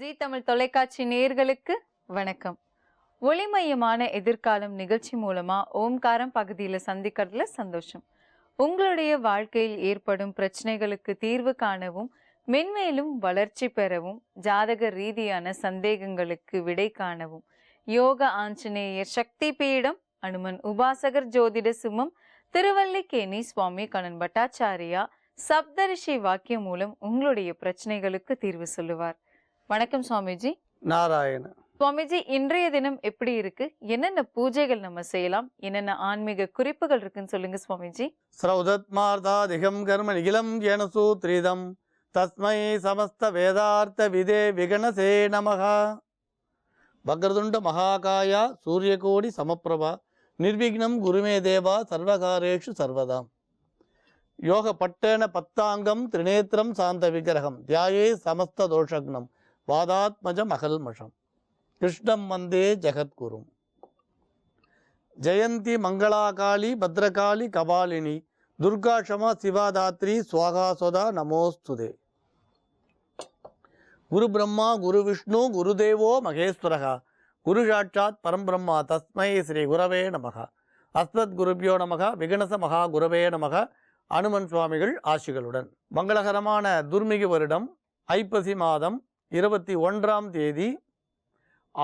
G Tamil தொலைக்காட்சி நேயர்களுக்கு வணக்கம். ஒளிமயமான எதிர்காலம் நிகழ்ச்சி மூலமா ஓம்காரம் பகுதியில் சந்திக்கிறதுல சந்தோஷம். உங்களுடைய வாழ்க்கையில் ஏற்படும் பிரச்சனைகளுக்கு தீர்வு காணவும், மென்மேலும் வளர்ச்சி பெறவும், ஜாதக ரீதியான சந்தேகங்களுக்கு விடை காணவும் யோக ஆஞ்சநேயர் சக்தி பீடம், அனுமன் உபாசகர் ஜோதிட சுமம், திருவல்லிக்கேணி சுவாமி கண்ணன் பட்டாச்சாரியா சப்தரிஷி வாக்கியம் மூலம் உங்களுடைய பிரச்சனைகளுக்கு தீர்வு சொல்லுவார். வணக்கம் சுவாமிஜி. நாராயண. சுவாமிஜி, இன்றைய தினம் எப்படி இருக்கு? என்னென்ன பூஜைகள் நம்ம செய்யலாம்? என்னென்ன ஆன்மீக குறிப்புகள் இருக்குன்னு சொல்லுங்க சுவாமிஜி. ஸ்ரௌதத்மார்த்தாதிகம் கர்ம நிகிலம் ஏன சூத்ரிதம் தஸ்மை சமஸ்த வேதார்த்த விதே விகணசே நமஹ. வக்ரதுண்ட மகாகாயா சூரியகோடி சமப்பிரபா நிர்விக்னம் குருமே தேவா சர்வகாரேஷு சர்வதாம். யோக பட்டேன பத்தாங்கம் திரிநேத்திரம் சாந்த விக்கிரகம் தியாயே சமஸ்த தோஷக்னம் வாதாத்மஜம் அகல்மஷம் கிருஷ்ணம் வந்தே ஜெகத்குரும். ஜெயந்தி மங்களாகாளி பத்ரகாளி கபாலினி துர்காஷமா சிவாதாத்ரி சுவாகாசோதா நமோஸ்துதே. குரு பிரம்மா குரு விஷ்ணு குருதேவோ மகேஸ்வரகா குரு சாட்சாத் பரம்பிரம்மா தஸ்மை ஸ்ரீ குரவே நமக. அஸ்மத் குருபியோ நமக விகணச மகா குரவே நமக. அனுமன் சுவாமிகள் ஆசிகளுடன். மங்களகரமான துர்மிகு வருடம் ஐப்பசி மாதம் 21ஆம் தேதி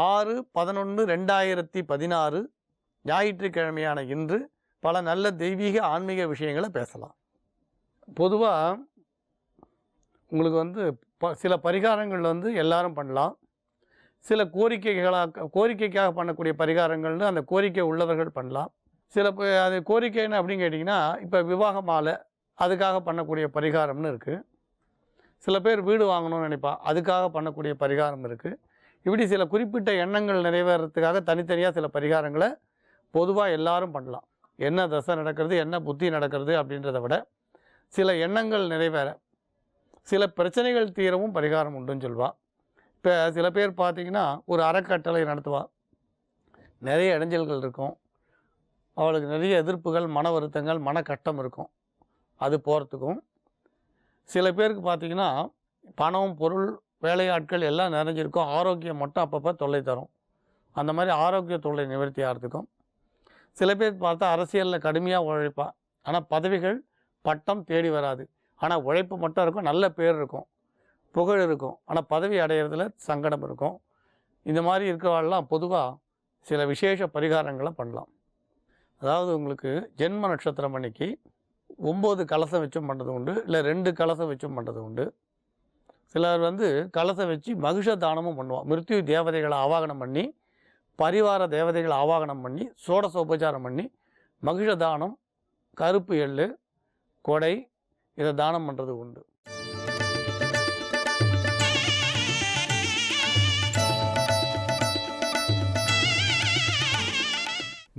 6/11/2016 ஞாயிற்றுக்கிழமையான இன்று பல நல்ல தெய்வீக ஆன்மீக விஷயங்களை பேசலாம். பொதுவாக உங்களுக்கு சில பரிகாரங்கள் எல்லாரும் பண்ணலாம். சில கோரிக்கைக்காக பண்ணக்கூடிய பரிகாரங்கள்னு அந்த கோரிக்கை உள்ளவர்கள் பண்ணலாம். சில அது கோரிக்கைன்னு அப்படின்னு கேட்டிங்கன்னா, இப்போ விவாக மாலை அதுக்காக பண்ணக்கூடிய பரிகாரம்னு இருக்குது. சில பேர் வீடு வாங்கணும்னு நினைப்பா, அதுக்காக பண்ணக்கூடிய பரிகாரம் இருக்குது. இப்படி சில குறிப்பிட்ட எண்ணங்கள் நிறைவேறதுக்காக தனித்தனியாக சில பரிகாரங்களை பொதுவாக எல்லாரும் பண்ணலாம். என்ன தசை நடக்கிறது, என்ன புத்தி நடக்கிறது அப்படின்றத விட சில எண்ணங்கள் நிறைவேற, சில பிரச்சனைகள் தீரவும் பரிகாரம் உண்டுன்னு சொல்லுவாள். இப்போ சில பேர் பார்த்திங்கன்னா ஒரு அறக்கட்டளை நடத்துவாள். நிறைய இடைஞ்சல்கள் இருக்கும், அவளுக்கு நிறைய எதிர்ப்புகள், மன வருத்தங்கள், மன கஷ்டம் இருக்கும். அது போகிறதுக்கும் சில பேருக்கு பார்த்திங்கன்னா பணம், பொருள், வேலையாட்கள் எல்லாம் நிறைஞ்சிருக்கும். ஆரோக்கியம் மட்டும் அப்பப்போ தொல்லை தரும். அந்த மாதிரி ஆரோக்கிய தொல்லை நிவர்த்தி ஆகிறதுக்கும் சில பேர் பார்த்தா அரசியலில் கடுமையாக உழைப்பா, ஆனால் பதவிகள் பட்டம் தேடி வராது. ஆனால் உழைப்பு மட்டும் இருக்கும், நல்ல பேர் இருக்கும், புகழ் இருக்கும், ஆனால் பதவி அடையிறதுல சங்கடம் இருக்கும். இந்த மாதிரி இருக்கிறவாள்லாம் பொதுவாக சில விசேஷ பரிகாரங்களை பண்ணலாம். அதாவது உங்களுக்கு ஜென்ம நட்சத்திரம் அன்னைக்கு 9 கலசம் வச்சும் பண்ணுறது உண்டு, இல்லை 2 கலசம் வச்சும் பண்ணுறது உண்டு. சிலர் கலசம் வச்சு மகிஷ தானமும் பண்ணுவாள். மிருத்யு தேவதைகளை ஆவாகனம் பண்ணி, பரிவார தேவதைகளை ஆவாகனம் பண்ணி, சோடசோபச்சாரம் பண்ணி மகிஷ தானம், கருப்பு எள்ளு, கொடை இதை தானம் பண்ணுறது உண்டு.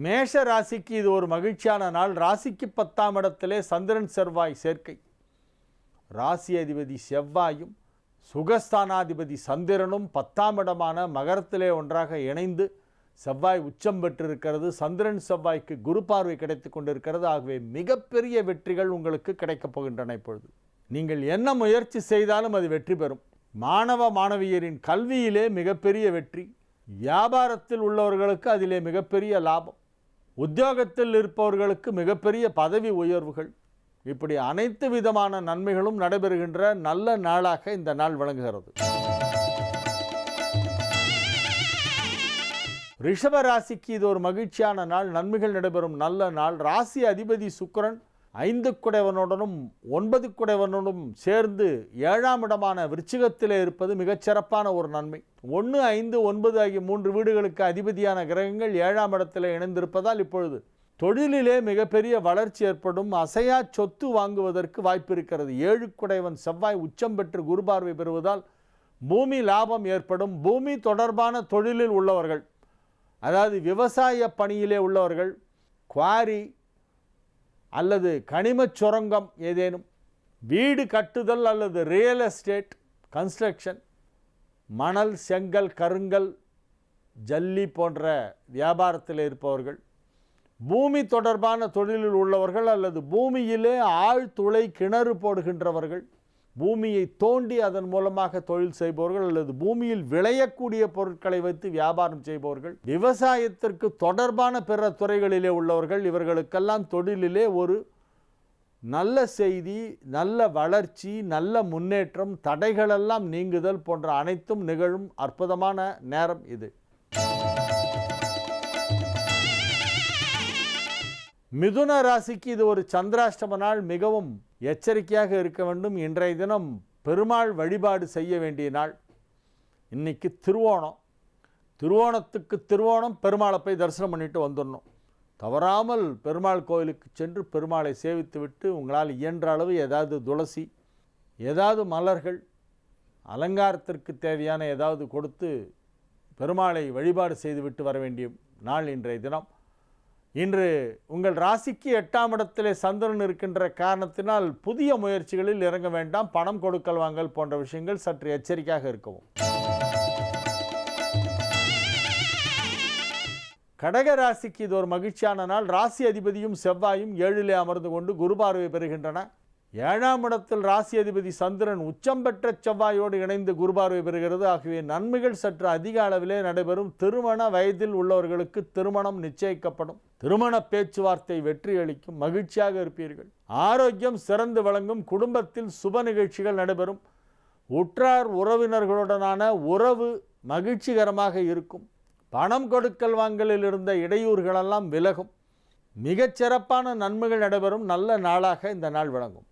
மேஷ ராசிக்கு இது ஒரு மகிழ்ச்சியான நாள். ராசிக்கு 10ஆம் இடத்திலே சந்திரன் செவ்வாய் சேர்க்கை. ராசி அதிபதி செவ்வாயும் சுகஸ்தானாதிபதி சந்திரனும் 10ஆம் இடமான மகரத்திலே ஒன்றாக இணைந்து செவ்வாய் உச்சம் பெற்றிருக்கிறது. சந்திரன் செவ்வாய்க்கு குரு பார்வை கிடைத்து கொண்டிருக்கிறது. ஆகவே மிகப்பெரிய வெற்றிகள் உங்களுக்கு கிடைக்கப் போகின்றன. இப்பொழுது நீங்கள் என்ன முயற்சி செய்தாலும் அது வெற்றி பெறும். மாணவ மாணவியரின் கல்வியிலே மிகப்பெரிய வெற்றி, வியாபாரத்தில் உள்ளவர்களுக்கு அதிலே மிகப்பெரிய லாபம், உத்தியோகத்தில் இருப்பவர்களுக்கு மிகப்பெரிய பதவி உயர்வுகள், இப்படி அனைத்து விதமான நன்மைகளும் நடைபெறுகின்ற நல்ல நாளாக இந்த நாள் விளங்குகிறது. ரிஷப ராசிக்கு இது ஒரு மகிழ்ச்சியான நாள், நன்மைகள் நடைபெறும் நல்ல நாள். ராசி அதிபதி சுக்கிரன் 5 குடைவனுடனும் 9 குடைவனுடனும் சேர்ந்து 7ஆம் இடமான விருச்சிகத்திலே இருப்பது மிகச்சிறப்பான ஒரு நன்மை. 1, 5, 9 ஆகிய 3 வீடுகளுக்கு அதிபதியான கிரகங்கள் 7ஆம் இடத்தில் இணைந்திருப்பதால் இப்பொழுது தொழிலிலே மிகப்பெரிய வளர்ச்சி ஏற்படும். அசையா சொத்து வாங்குவதற்கு வாய்ப்பு இருக்கிறது. 7 குடைவன் செவ்வாய் உச்சம் பெற்று குரு பார்வை பெறுவதால் பூமி லாபம் ஏற்படும். பூமி தொடர்பான தொழிலில் உள்ளவர்கள், அதாவது விவசாய பணியிலே உள்ளவர்கள், குவாரி அல்லது கனிமச் சுரங்கம், ஏதேனும் வீடு கட்டுதல் அல்லது ரியல் எஸ்டேட் கன்ஸ்ட்ரக்ஷன், மணல், செங்கல், கருங்கல், ஜல்லி போன்ற வியாபாரத்தில் இருப்பவர்கள், பூமி தொடர்பான தொழிலில் உள்ளவர்கள் அல்லது பூமியிலே ஆழ்துளை கிணறு போடுகின்றவர்கள், பூமியை தோண்டி அதன் மூலமாக தொழில் செய்பவர்கள் அல்லது பூமியில் விளையக்கூடிய பொருட்களை வைத்து வியாபாரம் செய்பவர்கள், விவசாயத்திற்கு தொடர்பான பிற துறைகளிலே உள்ளவர்கள், இவர்களுக்கெல்லாம் தொழிலிலே ஒரு நல்ல செய்தி, நல்ல வளர்ச்சி, நல்ல முன்னேற்றம், தடைகளெல்லாம் நீங்குதல் போன்ற அனைத்தும் நிகழும் அற்புதமான நேரம் இது. மிதுன ராசிக்கு இது ஒரு சந்திராஷ்டம நாள். மிகவும் எச்சரிக்கையாக இருக்க வேண்டும். இன்றைய தினம் பெருமாள் வழிபாடு செய்ய வேண்டிய நாள். இன்னைக்கு திருவோணம். திருவோணத்துக்கு திருவோணம் பெருமாளை போய் தரிசனம் பண்ணிட்டு வந்துடணும். தவறாமல் பெருமாள் கோயிலுக்கு சென்று பெருமாளை சேவித்து விட்டு உங்களால் இயன்ற அளவு ஏதாவது துளசி, ஏதாவது மலர்கள், அலங்காரத்திற்கு தேவையான ஏதாவது கொடுத்து பெருமாளை வழிபாடு செய்துவிட்டு வர வேண்டிய நாள் இன்றைய தினம். இன்று உங்கள் ராசிக்கு 8ஆம் இடத்திலே சந்திரன் இருக்கின்ற காரணத்தினால் புதிய முயற்சிகளில் இறங்க வேண்டாம். பணம் கொடுக்கல் வாங்கல் போன்ற விஷயங்கள் சற்று எச்சரிக்கையாக இருக்கவும். கடக ராசிக்கு இது ஒரு மகிழ்ச்சியான நாள். ராசி அதிபதியும் செவ்வாயும் 7லே அமர்ந்து கொண்டு குரு பார்வை பெறுகின்றன. 7ஆம் இடத்தில் ராசி அதிபதி சந்திரன் உச்சம் பெற்ற செவ்வாயோடு இணைந்து குரு பார்வை பெறுகிறது. ஆகவே நன்மைகள் சற்று அதிக அளவிலே நடைபெறும். திருமண வயதில் உள்ளவர்களுக்கு திருமணம் நிச்சயிக்கப்படும். திருமண பேச்சுவார்த்தை வெற்றி அளிக்கும். மகிழ்ச்சியாக இருப்பீர்கள். ஆரோக்கியம் சிறந்து விளங்கும். குடும்பத்தில் சுப நிகழ்ச்சிகள் நடைபெறும். உற்றார் உறவினர்களுடனான உறவு மகிழ்ச்சிகரமாக இருக்கும். பணம் கொடுக்கல் வாங்கலில் இருந்த இடையூறுகளெல்லாம் விலகும். மிகச்சிறப்பான நன்மைகள் நடைபெறும் நல்ல நாளாக இந்த நாள் விளங்கும்.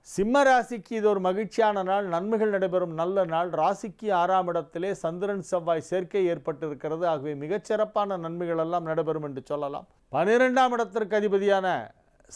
சிம்ம ராசிக்கு இது ஒரு மகிழ்ச்சியான நாள். நன்மைகள் நடைபெறும் நல்ல நாள். ராசிக்கு 6ஆம் இடத்திலே சந்திரன் செவ்வாய் சேர்க்கை ஏற்பட்டிருக்கிறது. ஆகவே மிகச்சிறப்பான நன்மைகள் எல்லாம் நடைபெறும் என்று சொல்லலாம். 12ஆம் இடத்திற்கு அதிபதியான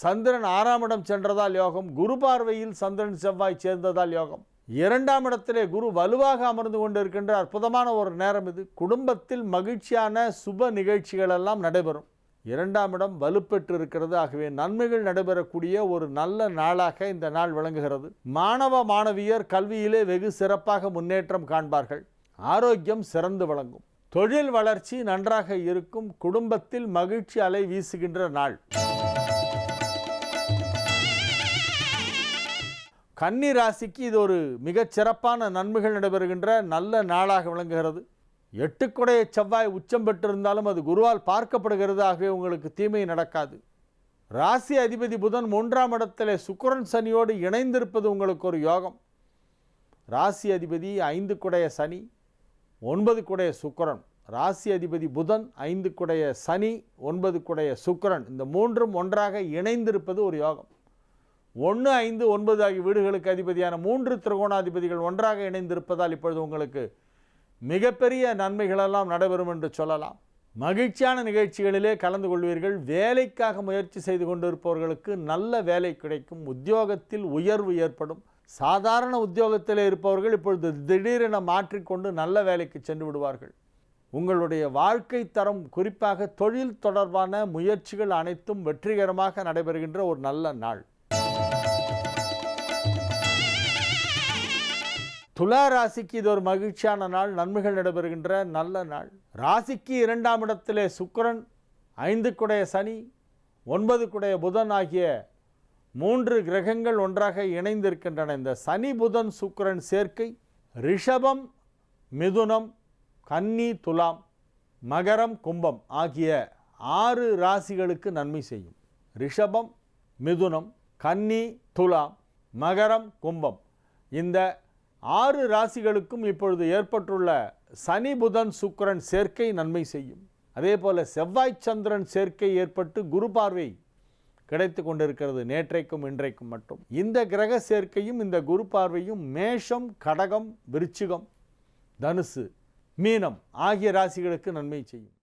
சந்திரன் 6ஆம் இடம் சென்றதால் யோகம். குரு பார்வையில் சந்திரன் செவ்வாய் சேர்ந்ததால் யோகம். 2ஆம் இடத்திலே குரு வலுவாக அமர்ந்து கொண்டிருக்கின்ற அற்புதமான ஒரு நேரம் இது. குடும்பத்தில் மகிழ்ச்சியான சுப நிகழ்ச்சிகள் எல்லாம் நடைபெறும். 2ஆம் இடம் வலுப்பெற்று இருக்கிறது. ஆகவே நன்மைகள் நடைபெறக்கூடிய ஒரு நல்ல நாளாக இந்த நாள் விளங்குகிறது. மாணவ மாணவியர் கல்வியிலே வெகு சிறப்பாக முன்னேற்றம் காண்பார்கள். ஆரோக்கியம் சிறந்து விளங்கும். தொழில் வளர்ச்சி நன்றாக இருக்கும். குடும்பத்தில் மகிழ்ச்சி அலை வீசுகின்ற நாள். கன்னி ராசிக்கு இது ஒரு மிகச்சிறப்பான நன்மைகள் நடைபெறுகின்ற நல்ல நாளாக விளங்குகிறது. 8 செவ்வாய் உச்சம் பெற்றிருந்தாலும் அது குருவால் பார்க்கப்படுகிறது. ஆகவே உங்களுக்கு தீமை நடக்காது. ராசி அதிபதி புதன் 3ஆம் இடத்திலே சுக்கிரன் சனியோடு இணைந்திருப்பது உங்களுக்கு ஒரு யோகம். ராசி அதிபதி 5 சனி, 9 சுக்கிரன். ராசி அதிபதி புதன், 5 சனி, 9 சுக்கிரன், இந்த மூன்றும் ஒன்றாக இணைந்திருப்பது ஒரு யோகம். 1, 5, 9 ஆகிய வீடுகளுக்கு அதிபதியான 3 திரிகோணாதிபதிகள் ஒன்றாக இணைந்திருப்பதால் இப்பொழுது உங்களுக்கு மிகப்பெரிய நன்மைகளெல்லாம் நடைபெறும் என்று சொல்லலாம். மகிழ்ச்சியான நிகழ்ச்சிகளிலே கலந்து கொள்வீர்கள். வேலைக்காக முயற்சி செய்து கொண்டிருப்பவர்களுக்கு நல்ல வேலை கிடைக்கும். உத்தியோகத்தில் உயர்வு ஏற்படும். சாதாரண உத்தியோகத்தில் இருப்பவர்கள் இப்பொழுது திடீரென மாற்றிக்கொண்டு நல்ல வேலைக்கு சென்று விடுவார்கள். உங்களுடைய வாழ்க்கை தரம், குறிப்பாக தொழில் தொடர்பான முயற்சிகள் அனைத்தும் வெற்றிகரமாக நடைபெறுகின்ற ஒரு நல்ல நாள். துலா ராசிக்கு இது ஒரு மகிழ்ச்சியான நாள். நன்மைகள் நடைபெறுகின்ற நல்ல நாள். ராசிக்கு 2ஆம் இடத்திலே சுக்கிரன், 5 சனி, 9 புதன் ஆகிய 3 கிரகங்கள் ஒன்றாக இணைந்திருக்கின்றன. இந்த சனி புதன் சுக்கிரன் சேர்க்கை ரிஷபம், மிதுனம், கன்னி, துலாம், மகரம், கும்பம் ஆகிய 6 ராசிகளுக்கு நன்மை செய்யும். ரிஷபம், மிதுனம், கன்னி, துலாம், மகரம், கும்பம் இந்த 6 ராசிகளுக்கும் இப்பொழுது ஏற்பட்டுள்ள சனி புதன் சுக்கிரன் சேர்க்கை நன்மை செய்யும். அதே போல செவ்வாய் சந்திரன் சேர்க்கை ஏற்பட்டு குரு பார்வை கிடைத்து கொண்டிருக்கிறது. நேற்றைக்கும் இன்றைக்கும் மட்டும் இந்த கிரக சேர்க்கையும் இந்த குரு பார்வையும் மேஷம், கடகம், விருச்சிகம், தனுசு, மீனம் ஆகிய ராசிகளுக்கு நன்மை செய்யும்.